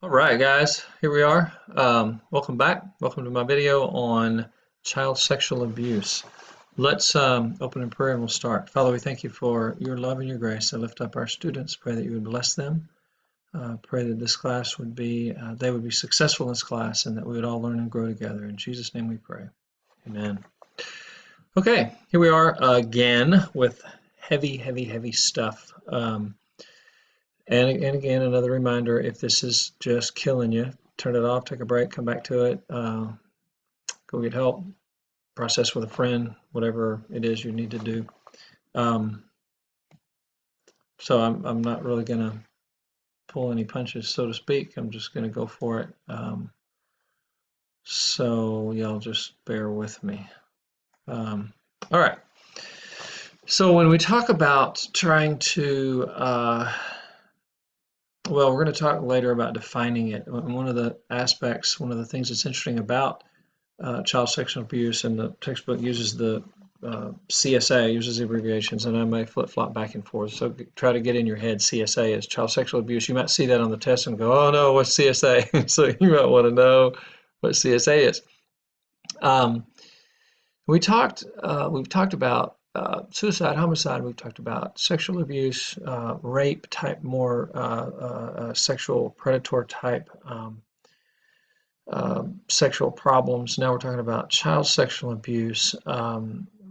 All right, guys, here we are. Welcome back. Welcome to my video on child sexual abuse. Let's open in prayer and we'll start. Father, we thank you for your love and your grace. I lift up our students. Pray that you would bless them. Pray that this class would be, they would be successful in this class and that we would all learn and grow together. In Jesus' name we pray. Amen. Okay, here we are again with heavy stuff. And again, another reminder, if this is just killing you, turn it off, take a break, come back to it, go get help, process with a friend, whatever it is you need to do. Um, so I'm not really going to pull any punches, so to speak. I'm just going to go for it. So y'all just bear with me. All right. So when we talk about trying to well, we're going to talk later about defining it. One of the aspects, one of the things that's interesting about child sexual abuse, and the textbook uses the CSA, uses abbreviations, and I may flip-flop back and forth. So try to get in your head CSA is child sexual abuse. You might see that on the test and go, oh no, what's CSA? So you might want to know what CSA is. Um, we've talked about suicide, homicide. We've talked about sexual abuse, rape type, more sexual predator type sexual problems. Now we're talking about child sexual abuse.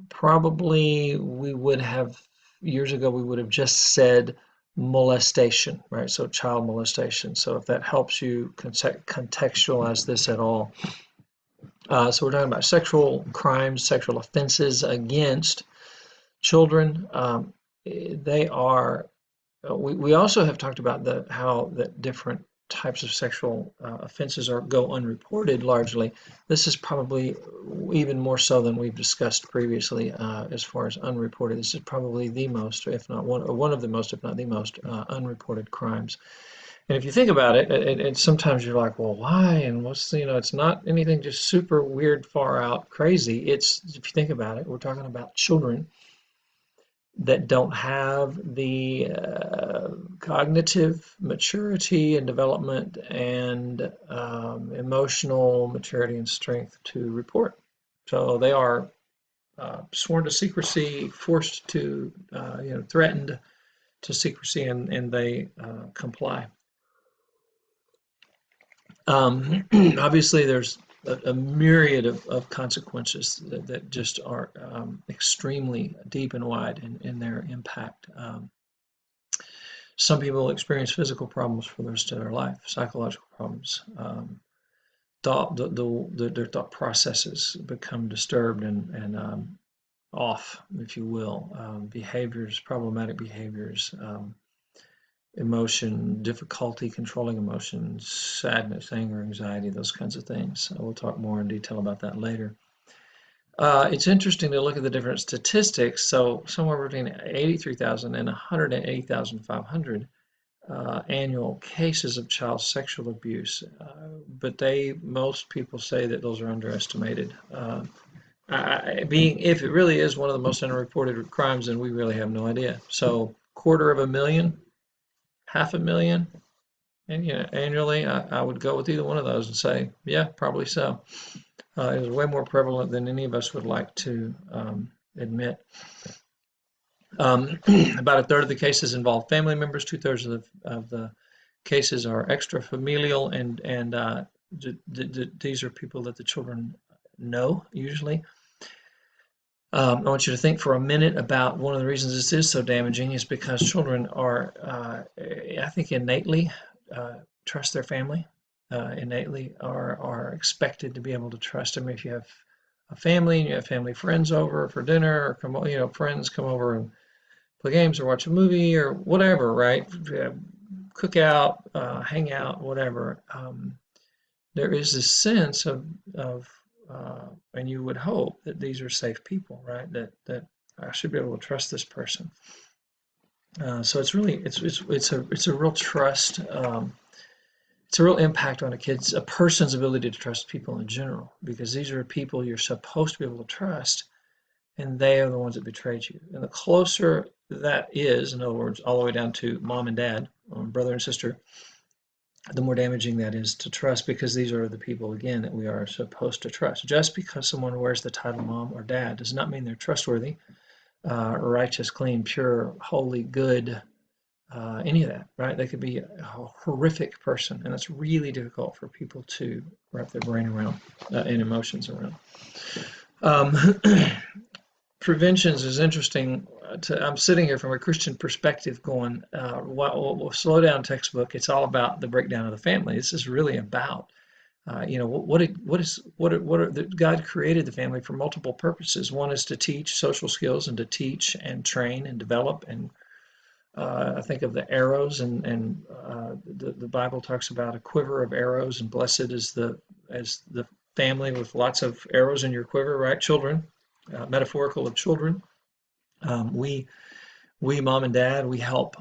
Probably we would have, years ago, we would have just said molestation, right? So child molestation. So if that helps you contextualize this at all. So we're talking about sexual crimes, sexual offenses against children. They are, we also have talked about how that different types of sexual offenses go unreported largely. This is probably even more so than we've discussed previously as far as unreported. This is probably the most, if not one of the most, if not the most, unreported crimes. And if you think about it, and sometimes you're like, well, why? And it's not anything just super weird, far out, crazy. It's, if you think about it, we're talking about children that don't have the cognitive maturity and development and emotional maturity and strength to report. So they are sworn to secrecy, forced to, threatened to secrecy, and they comply. Obviously, there's a myriad of consequences that just are extremely deep and wide in their impact. Some people experience physical problems for the rest of their life, psychological problems. Their thought processes become disturbed and off, if you will. Behaviors, problematic behaviors, emotion, difficulty controlling emotions, sadness, anger, anxiety, those kinds of things. We'll talk more in detail about that later. It's interesting to look at the different statistics. So somewhere between 83,000 and 180,500 annual cases of child sexual abuse, but most people say that those are underestimated. If it really is one of the most unreported crimes, then we really have no idea. So 250,000, 500,000, and annually, I would go with either one of those and say, yeah, probably so. It is way more prevalent than any of us would like to admit. About a third of the cases involve family members. 2/3 of the cases are extrafamilial, and these are people that the children know usually. I want you to think for a minute about one of the reasons this is so damaging is because children are, I think, innately trust their family. Innately are expected to be able to trust them. If you have a family and you have family friends over for dinner, or friends come over and play games or watch a movie or whatever, right? Cook out, hang out, whatever. There is this sense of and you would hope that these are safe people, right? That I should be able to trust this person. So it's really it's a real trust. It's a real impact on a person's ability to trust people in general, because these are people you're supposed to be able to trust, and they are the ones that betrayed you. And the closer that is, in other words, all the way down to mom and dad, or brother and sister, the more damaging that is to trust, because these are the people, again, that we are supposed to trust. Just because someone wears the title mom or dad does not mean they're trustworthy, righteous, clean, pure, holy, good, any of that, right? They could be a horrific person, and it's really difficult for people to wrap their brain around and emotions around. Um, Preventions is interesting. I'm sitting here from a Christian perspective going, well, slow down textbook. It's all about the breakdown of the family. This is really about, God created the family for multiple purposes. One is to teach social skills and to teach and train and develop. And I think of the arrows, and the Bible talks about a quiver of arrows, and blessed is the family with lots of arrows in your quiver, right? Children, metaphorical of children. We mom and dad, we help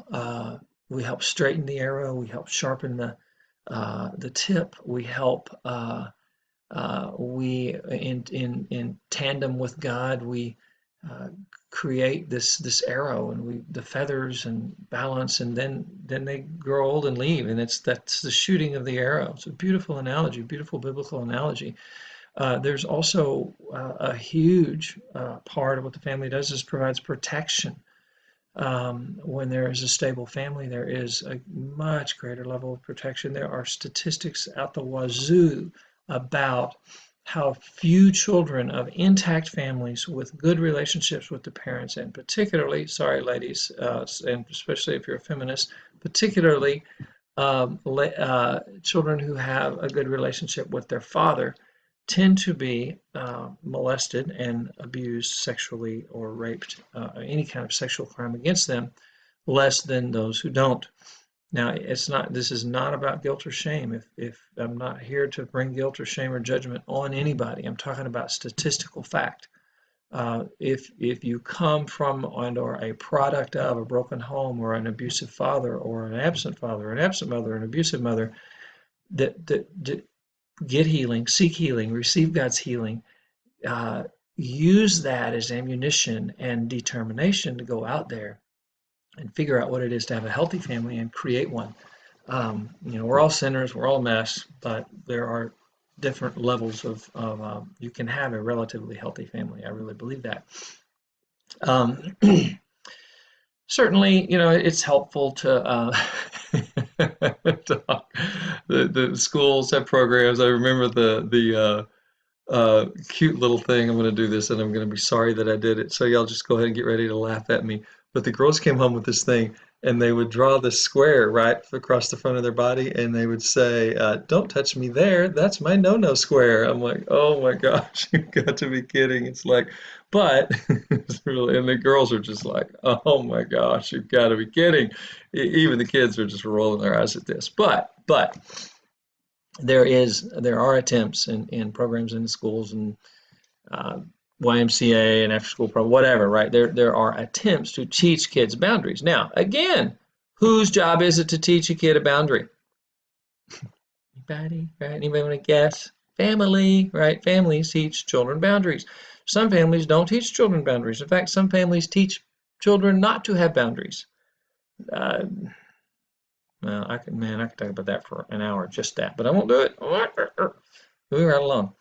straighten the arrow, we help sharpen the tip, we help we in tandem with God, we uh, create this arrow, and we the feathers and balance, and then they grow old and leave, and that's the shooting of the arrow. It's a beautiful analogy, beautiful biblical analogy. There's also a huge part of what the family does is provides protection. When there is a stable family, there is a much greater level of protection. There are statistics out the wazoo about how few children of intact families with good relationships with the parents, and particularly, sorry, ladies, and especially if you're a feminist, particularly children who have a good relationship with their father tend to be molested and abused sexually or raped, any kind of sexual crime against them, less than those who don't. Now, this is not about guilt or shame. If I'm not here to bring guilt or shame or judgment on anybody, I'm talking about statistical fact. If you come from and or a product of a broken home, or an abusive father, or an absent father, an absent mother, an abusive mother, that get healing, seek healing, receive God's healing, uh, use that as ammunition and determination to go out there and figure out what it is to have a healthy family and create one. We're all sinners, we're all a mess, but there are different levels of you can have a relatively healthy family. I really believe that. Um, Certainly, it's helpful to talk. The schools have programs. I remember the cute little thing. I'm going to do this, and I'm going to be sorry that I did it. So y'all just go ahead and get ready to laugh at me. But the girls came home with this thing, and they would draw this square right across the front of their body, and they would say, "Don't touch me there. That's my no-no square." I'm like, "Oh my gosh, you've got to be kidding!" It's like, but it's really, and the girls are just like, "Oh my gosh, you've got to be kidding!" Even the kids are just rolling their eyes at this. But there are attempts in programs in the schools, and uh, YMCA and after school program, whatever, right? There are attempts to teach kids boundaries. Now, again, whose job is it to teach a kid a boundary? Anybody, right? Anybody want to guess? Family, right? Families teach children boundaries. Some families don't teach children boundaries. In fact, some families teach children not to have boundaries. Uh, well, I could talk about that for an hour, just that, but I won't do it. Moving right along.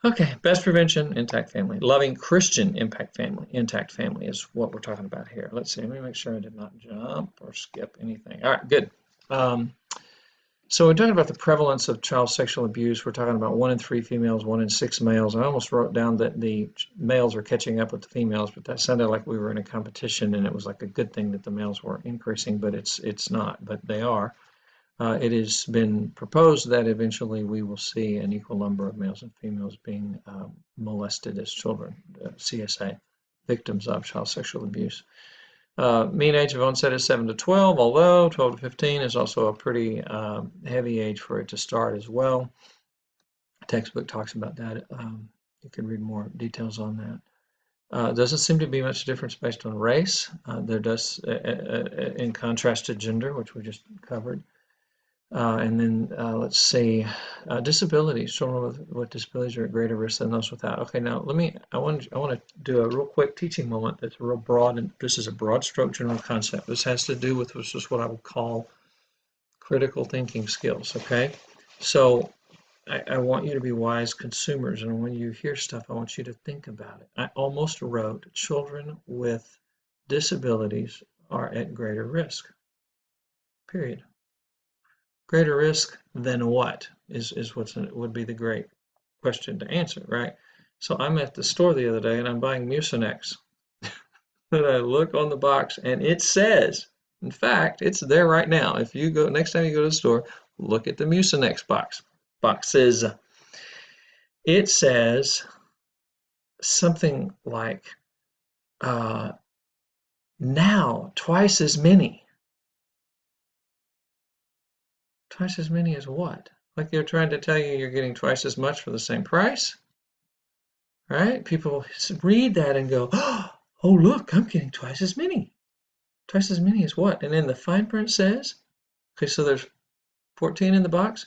Okay, best prevention, intact family. Loving Christian intact family is what we're talking about here. Let's see, let me make sure I did not jump or skip anything. All right, good. Um, so we're talking about the prevalence of child sexual abuse. We're talking about 1 in 3 females, 1 in 6 males. I almost wrote down that the males are catching up with the females, but that sounded like we were in a competition, and it was like a good thing that the males were increasing, but it's not, but they are. It has been proposed that eventually we will see an equal number of males and females being molested as children, CSA, victims of child sexual abuse. Mean age of onset is 7 to 12, although 12 to 15 is also a pretty heavy age for it to start as well. The textbook talks about that. You can read more details on that. Doesn't seem to be much difference based on race. There does, in contrast to gender, which we just covered. And then let's see, disabilities. Children with disabilities are at greater risk than those without. Okay, now I want to do a real quick teaching moment that's real broad, and this is a broad stroke general concept. This has to do with, which is what I would call critical thinking skills, okay? So I want you to be wise consumers, and when you hear stuff, I want you to think about it. I almost wrote, children with disabilities are at greater risk, period. Greater risk than what is would be the great question to answer, right? So I'm at the store the other day and I'm buying Mucinex. And I look on the box and it says, in fact, it's there right now. If you go, next time you go to the store, look at the Mucinex boxes. It says something like, uh, now twice as many. Twice as many as what? Like they're trying to tell you you're getting twice as much for the same price, right? People read that and go, oh, look, I'm getting twice as many. Twice as many as what? And then the fine print says, okay, so there's 14 in the box,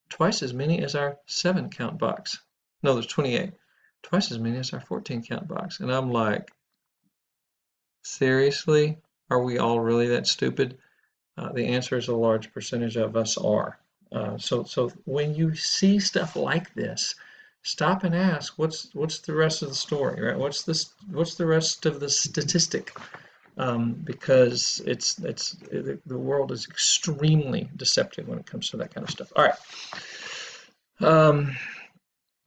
twice as many as our 7 count box. No, there's 28. Twice as many as our 14 count box. And I'm like, seriously? Are we all really that stupid? The answer is a large percentage of us are. So when you see stuff like this, stop and ask, what's the rest of the story, right? What's the rest of the statistic? Because the world is extremely deceptive when it comes to that kind of stuff. All right.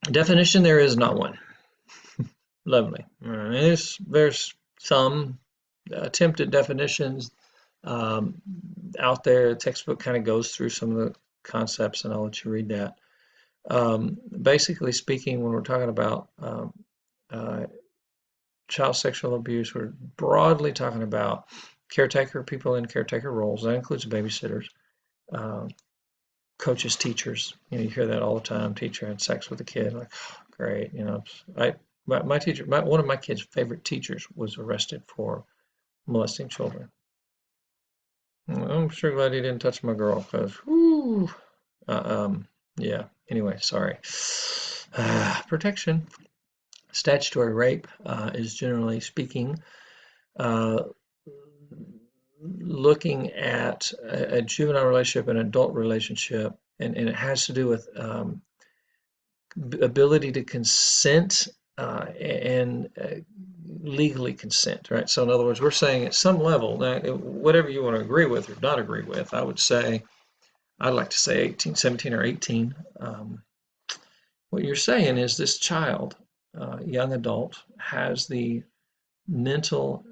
Definition, there is not one. Lovely. There's some attempted definitions out there. The textbook kind of goes through some of the concepts, and I'll let you read that. Basically speaking, when we're talking about child sexual abuse, we're broadly talking about caretaker, people in caretaker roles. That includes babysitters, coaches, teachers. You hear that all the time. Teacher had sex with a kid. Like, oh, great. My teacher, one of my kids' favorite teachers was arrested for molesting children. I'm sure glad he didn't touch my girl, because, yeah. Anyway, sorry. Protection. Statutory rape is, generally speaking, looking at a juvenile relationship, an adult relationship, and it has to do with ability to consent and legally consent, right? So in other words, we're saying at some level, now, whatever you want to agree with or not agree with, I would say, I'd like to say 18, 17 or 18. What you're saying is this child, young adult, has the mental,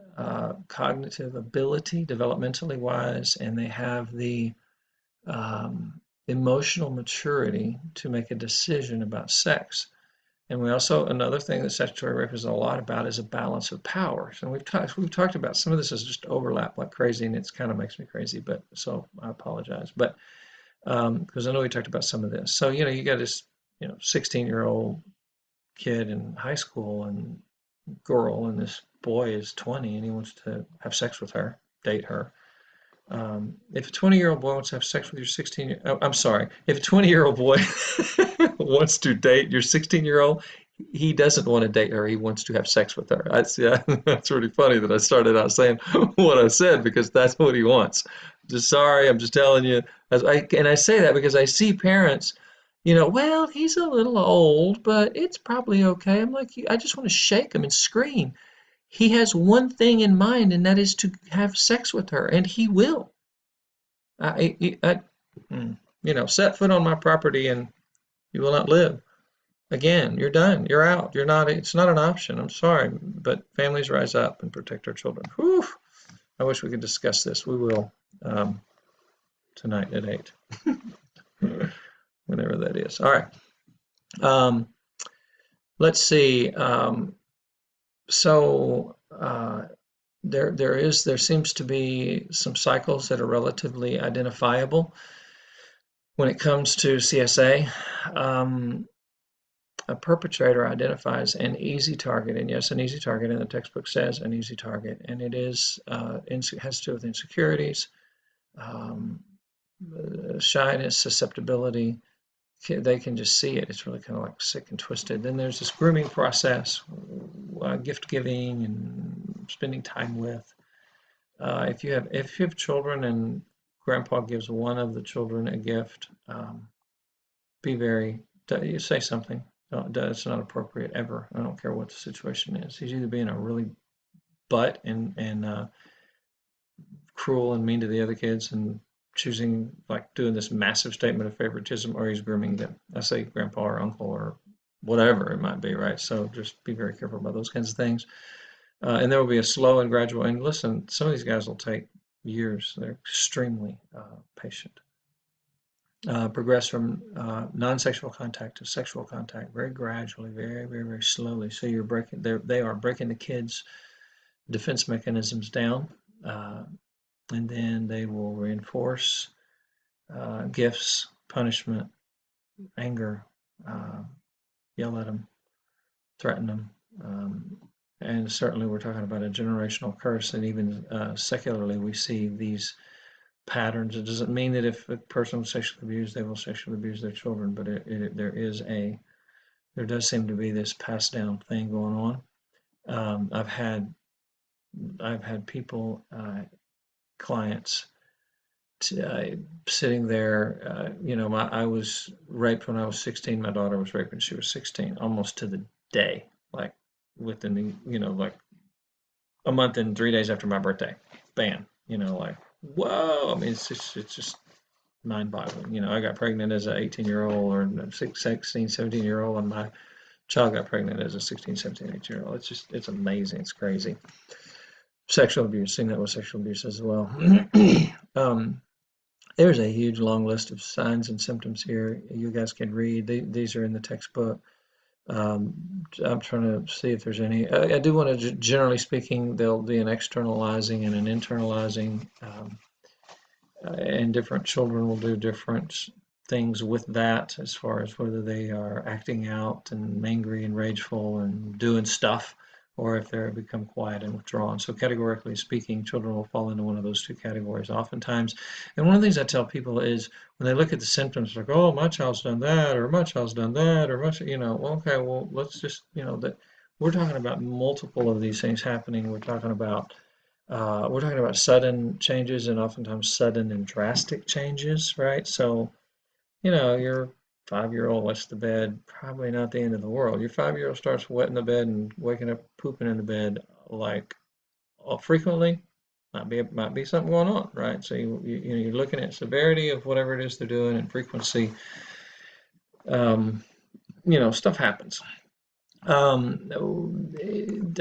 cognitive ability, developmentally wise, and they have the emotional maturity to make a decision about sex. And we also, another thing that statutory rape is a lot about is a balance of powers. And we've talked about some of this is just overlap like crazy, and it kind of makes me crazy. But so I apologize. But because I know we talked about some of this. So you got this 16-year-old kid in high school and girl, and this boy is 20 and he wants to have sex with her, date her. If a 20-year-old boy wants to have sex with your 16 I'm sorry, if a 20-year-old boy wants to date your 16-year-old, he doesn't want to date her. He wants to have sex with her. Yeah, that's really funny that I started out saying what I said, because that's what he wants. Just sorry, I'm just telling you. And I say that because I see parents, well, he's a little old, but it's probably okay. I'm like, I just want to shake him and scream. He has one thing in mind, and that is to have sex with her, and he will. Set foot on my property and you will not live. Again, you're done. You're out. You're not, it's not an option. I'm sorry, but families rise up and protect our children. Whew. I wish we could discuss this. We will tonight at 8, whenever that is. All right. Let's see. There seems to be some cycles that are relatively identifiable when it comes to CSA. A perpetrator identifies an easy target, and yes, an easy target, and the textbook says an easy target, and it is has to do with insecurities, shyness, susceptibility. They can just see it. It's really kind of like sick and twisted. Then there's this grooming process, gift giving, and spending time with. If you have children and grandpa gives one of the children a gift, you say something. It's not appropriate ever. I don't care what the situation is. He's either being a really butt and cruel and mean to the other kids and choosing, like, doing this massive statement of favoritism, or he's grooming them. I say grandpa or uncle or whatever it might be, right? So just be very careful about those kinds of things. And there will be a slow and gradual. And listen, some of these guys will take years. They're extremely patient. Progress from non-sexual contact to sexual contact very gradually, very, very, very slowly. So they are breaking the kids' defense mechanisms down, and then they will reinforce gifts, punishment, anger, yell at them, threaten them. And certainly we're talking about a generational curse, and even secularly we see these patterns. It doesn't mean that if a person was sexually abused, they will sexually abuse their children, but there does seem to be this passed down thing going on. I've had people, clients, sitting there. I was raped when I was 16. My daughter was raped when she was 16, almost to the day, like within like a month and 3 days after my birthday. Bam. Like, whoa. I mean, it's just mind-boggling. I got pregnant as an 18-year-old or 16, 17-year-old, and my child got pregnant as a 16, 17, 18-year-old. It's amazing. It's crazy. Sexual abuse, seeing that with sexual abuse as well. There's a huge long list of signs and symptoms here. You guys can read. These are in the textbook. I'm trying to see if there's any. I do want to, generally speaking, there'll be an externalizing and an internalizing, and different children will do different things with that, as far as whether they are acting out and angry and rageful and doing stuff, or if they're become quiet and withdrawn. So categorically speaking, children will fall into one of those two categories oftentimes. And one of the things I tell people is when they look at the symptoms, like, oh, my child's done that, or my child's done that, or okay, well, let's just, that we're talking about multiple of these things happening. We're talking about sudden changes, and oftentimes sudden and drastic changes, right? So, your 5-year-old wets the bed, probably not the end of the world. Your 5-year-old starts wetting the bed and waking up pooping in the bed, like, frequently, might be something going on, right? So you're looking at severity of whatever it is they're doing and frequency. Stuff happens. I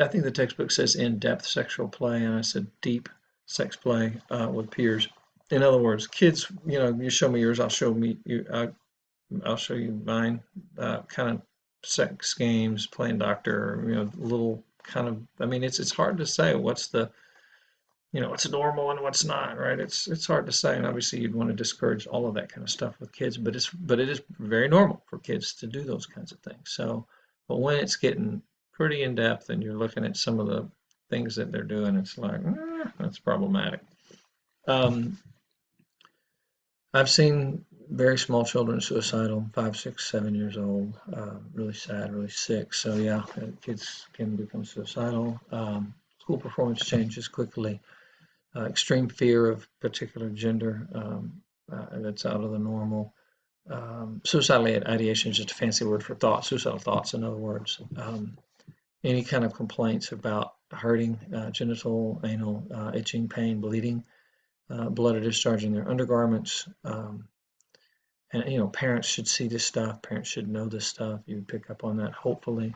think the textbook says in-depth sexual play, and I said deep sex play with peers. In other words, kids, you show me yours, I'll show you mine. Kind of sex games, playing doctor, little kind of. I mean, it's hard to say what's normal and what's not, right? It's hard to say, and obviously you'd want to discourage all of that kind of stuff with kids, but it is very normal for kids to do those kinds of things. So, but when it's getting pretty in depth and you're looking at some of the things that they're doing, it's like, that's problematic. I've seen very small children suicidal, 5, 6, 7 years old, really sad, really sick. So yeah, kids can become suicidal. School performance changes quickly. Extreme fear of particular gender, that's out of the normal. Suicidal ideation is just a fancy word for thoughts, suicidal thoughts, in other words. Any kind of complaints about hurting, genital, anal, itching, pain, bleeding, blood or discharge in their undergarments. And parents should see this stuff. Parents should know this stuff. You would pick up on that, hopefully.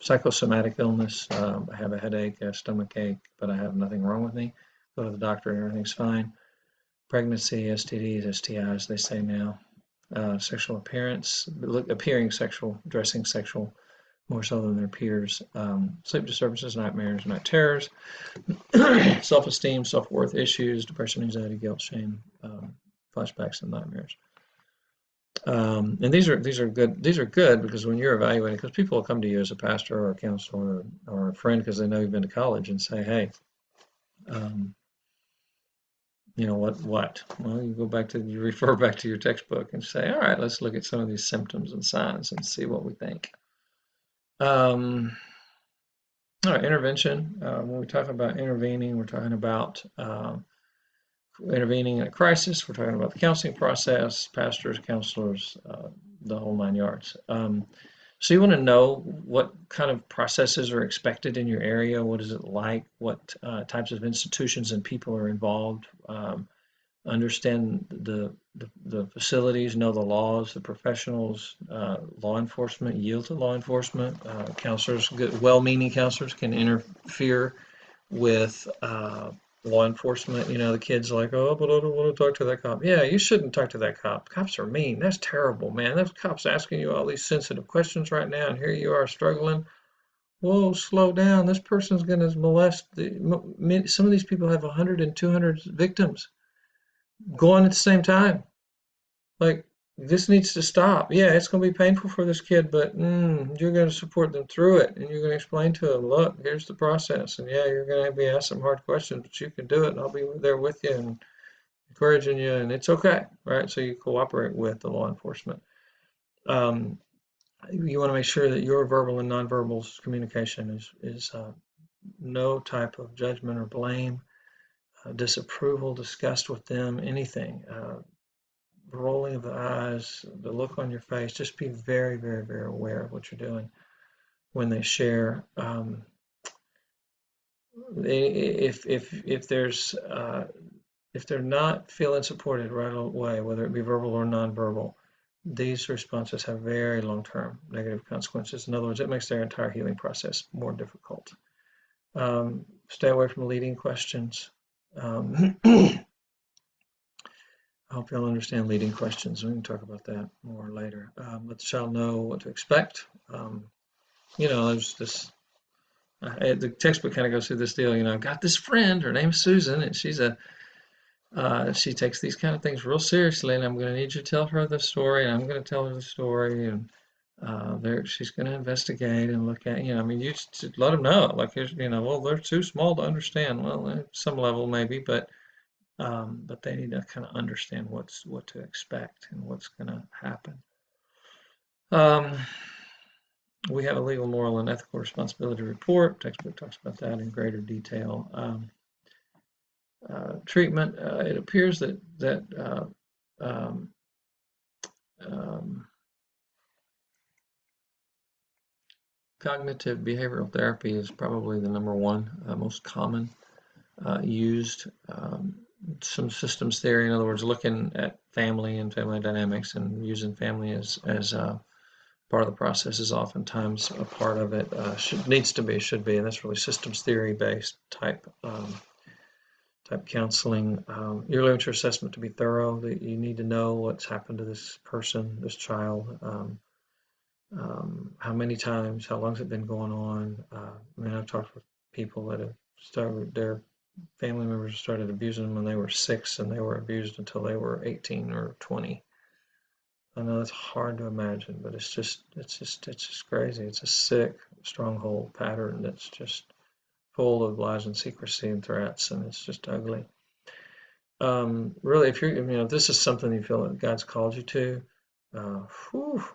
Psychosomatic illness. I have a headache, a stomach ache, but I have nothing wrong with me. Go to the doctor and everything's fine. Pregnancy, STDs, STIs, they say now. Sexual appearance, appearing sexual, dressing sexual, more so than their peers. Sleep disturbances, nightmares, night terrors, self-esteem, self-worth issues, depression, anxiety, guilt, shame, flashbacks, and nightmares. And these are good. These are good because when you're evaluating, because people will come to you as a pastor or a counselor or a friend because they know you've been to college and say, "Hey, what? Well, you refer back to your textbook and say, all right, let's look at some of these symptoms and signs and see what we think." All right, intervention. When we talk about intervening, we're talking about intervening in a crisis. We're talking about the counseling process, pastors, counselors, the whole 9 yards. So you want to know what kind of processes are expected in your area. What is it like? What types of institutions and people are involved? Understand the facilities, know the laws, the professionals, law enforcement, yield to law enforcement. Counselors, good, well-meaning counselors can interfere with law enforcement. You know, the kids are like, oh, but I don't want to talk to that cop. Yeah, you shouldn't talk to that cop. Cops are mean. That's terrible, man. That cop's asking you all these sensitive questions right now, and here you are struggling. Whoa, slow down. This person's going to molest. Some of these people have 100 and 200 victims going at the same time. Like, this needs to stop. Yeah, it's going to be painful for this kid, but you're going to support them through it, and you're going to explain to them, look, here's the process, and yeah, you're going to be asked some hard questions, but you can do it, and I'll be there with you and encouraging you, and it's okay, right? So you cooperate with the law enforcement. Um, you want to make sure that your verbal and nonverbal communication is no type of judgment or blame, disapproval, disgust with them, anything. Rolling of the eyes, the look on your face, just be very, very, very aware of what you're doing when they share. If there's if they're not feeling supported right away, whether it be verbal or nonverbal, these responses have very long-term negative consequences. In other words, it makes their entire healing process more difficult. Stay away from leading questions. I hope y'all understand leading questions. We can talk about that more later. Let the child know what to expect. You know, there's this, the textbook kind of goes through this deal. You know, I've got this friend, her name's Susan, and she takes these kind of things real seriously, and I'm going to need you to tell her the story, and I'm going to tell her the story, and she's going to investigate and look at, you know, I mean, you just let them know, like, here's, you know, well, they're too small to understand. Well, at some level maybe, but they need to kind of understand what to expect and what's going to happen. We have a legal, moral, and ethical responsibility report. Textbook talks about that in greater detail. Treatment. It appears that cognitive behavioral therapy is probably the number one most common used. Some systems theory, in other words, looking at family and family dynamics and using family as part of the process is oftentimes a part of it. Should be, and that's really systems theory based type counseling. Your literature assessment to be thorough. That you need to know what's happened to this person, this child. How many times? How long has it been going on? I mean, I've talked with people that have started their family members started abusing them when they were 6, and they were abused until they were 18 or 20. I know it's hard to imagine, but it's just crazy. It's a sick stronghold pattern that's just full of lies and secrecy and threats, and it's just ugly. Really, if this is something you feel that God's called you to,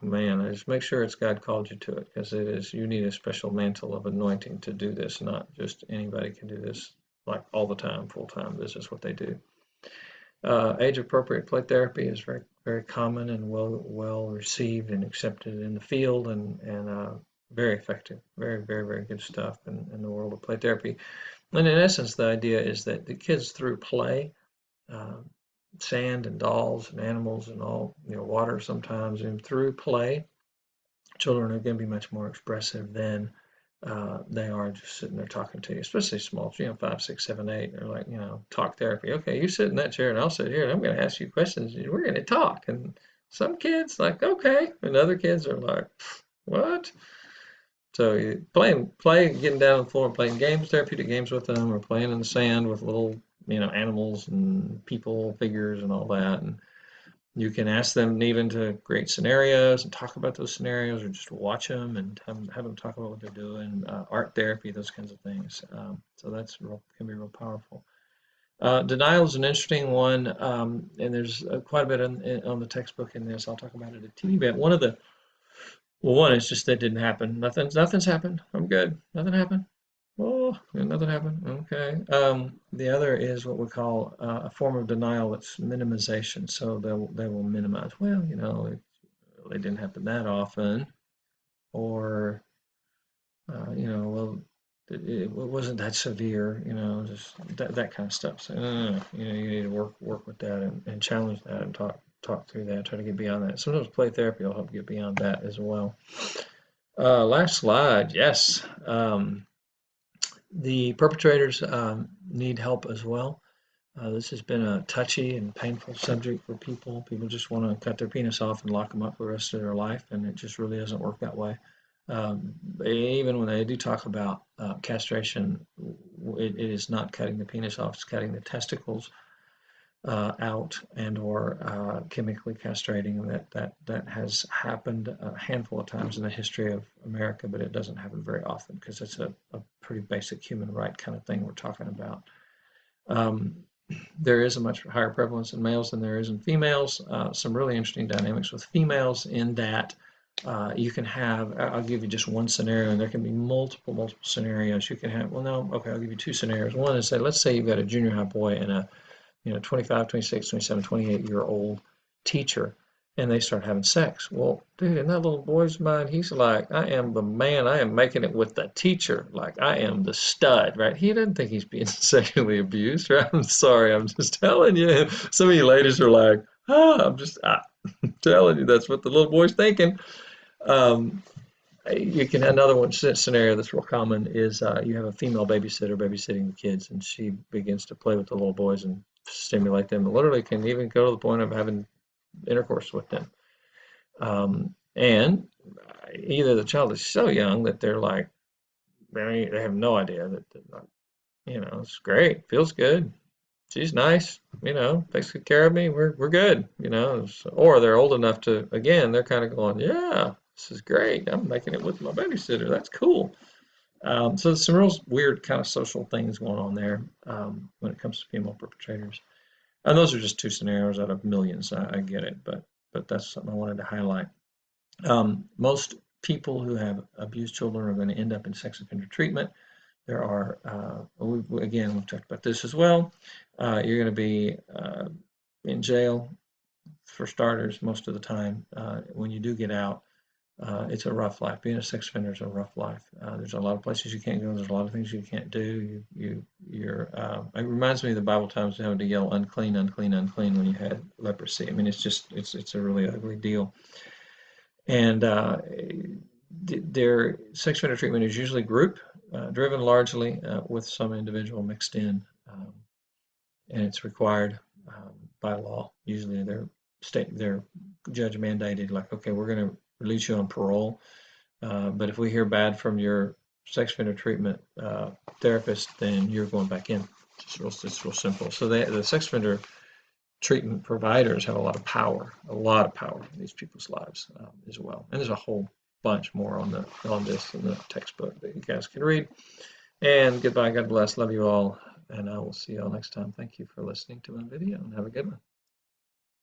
man, just make sure it's God called you to it, because it is. You need a special mantle of anointing to do this. Not just anybody can do this, like all the time, full time. This is what they do. Age-appropriate play therapy is very, very common and well received and accepted in the field, and very effective. Very, very, very good stuff in the world of play therapy. And in essence, the idea is that the kids, through play, sand and dolls and animals and all, water sometimes, and through play, children are going to be much more expressive than they are just sitting there talking to you, especially small, 5, 6, 7, 8. They're like, talk therapy. Okay, you sit in that chair and I'll sit here and I'm going to ask you questions and we're going to talk. And some kids like, okay, and other kids are like, what? So you play, getting down on the floor and playing games, therapeutic games with them, or playing in the sand with little, animals and people, figures, and all that. And you can ask them even to create scenarios and talk about those scenarios, or just watch them and have them talk about what they're doing. Art therapy, those kinds of things. So that's can be real powerful. Denial is an interesting one, and there's quite a bit on the textbook in this. I'll talk about it a teeny bit. One is just that didn't happen. Nothing's happened. I'm good. Nothing happened. Oh, oh, nothing happened. Okay. The other is what we call a form of denial that's minimization. So they will minimize. Well, it really didn't happen that often, or well, it wasn't that severe. Just that kind of stuff. So you need to work with that and challenge that and talk through that. Try to get beyond that. Sometimes play therapy will help get beyond that as well. Last slide. Yes. The perpetrators need help as well. This has been a touchy and painful subject for people. People just want to cut their penis off and lock them up for the rest of their life, and it just really doesn't work that way. Even when they do talk about castration, it is not cutting the penis off, it's cutting the testicles out and or chemically castrating. And that has happened a handful of times in the history of America, but it doesn't happen very often because it's a pretty basic human right kind of thing we're talking about. There is a much higher prevalence in males than there is in females. Some really interesting dynamics with females in that you can have, I'll give you just one scenario, and there can be multiple scenarios. You can have, well, no, okay, I'll give you two scenarios. One is, say, let's say you've got a junior high boy and a 25, 26, 27, 28-year-old teacher, and they start having sex. Well, dude, in that little boy's mind, he's like, I am the man. I am making it with the teacher. Like, I am the stud, right? He doesn't think he's being sexually abused, right? I'm sorry. I'm just telling you. Some of you ladies are like, I'm telling you, that's what the little boy's thinking. You can another one scenario that's real common is you have a female babysitter babysitting the kids, and she begins to play with the little boys and stimulate them. Literally, can even go to the point of having intercourse with them. And either the child is so young that they're like, they have no idea that, it's great, feels good. She's nice, takes good care of me. We're good, or they're old enough to, again, they're kind of going, yeah, this is great. I'm making it with my babysitter. That's cool. So there's some real weird kind of social things going on there when it comes to female perpetrators. And those are just two scenarios out of millions. I get it, but that's something I wanted to highlight. Most people who have abused children are going to end up in sex offender treatment. There are, we've talked about this as well. You're going to be in jail for starters most of the time. When you do get out, it's a rough life. Being a sex offender is a rough life. There's a lot of places you can't go. There's a lot of things you can't do. It reminds me of the Bible times having to yell unclean, unclean, unclean when you had leprosy. I mean, it's a really ugly deal. And their sex offender treatment is usually group driven largely with some individual mixed in, and it's required by law. Usually they're judge mandated, like, okay, we're going to release you on parole, but if we hear bad from your sex offender treatment therapist, then you're going back in. It's real simple. So the sex offender treatment providers have a lot of power in these people's lives as well. And there's a whole bunch more on this in the textbook that you guys can read. And goodbye, God bless, love you all, and I will see you all next time. Thank you for listening to my video, and have a good one.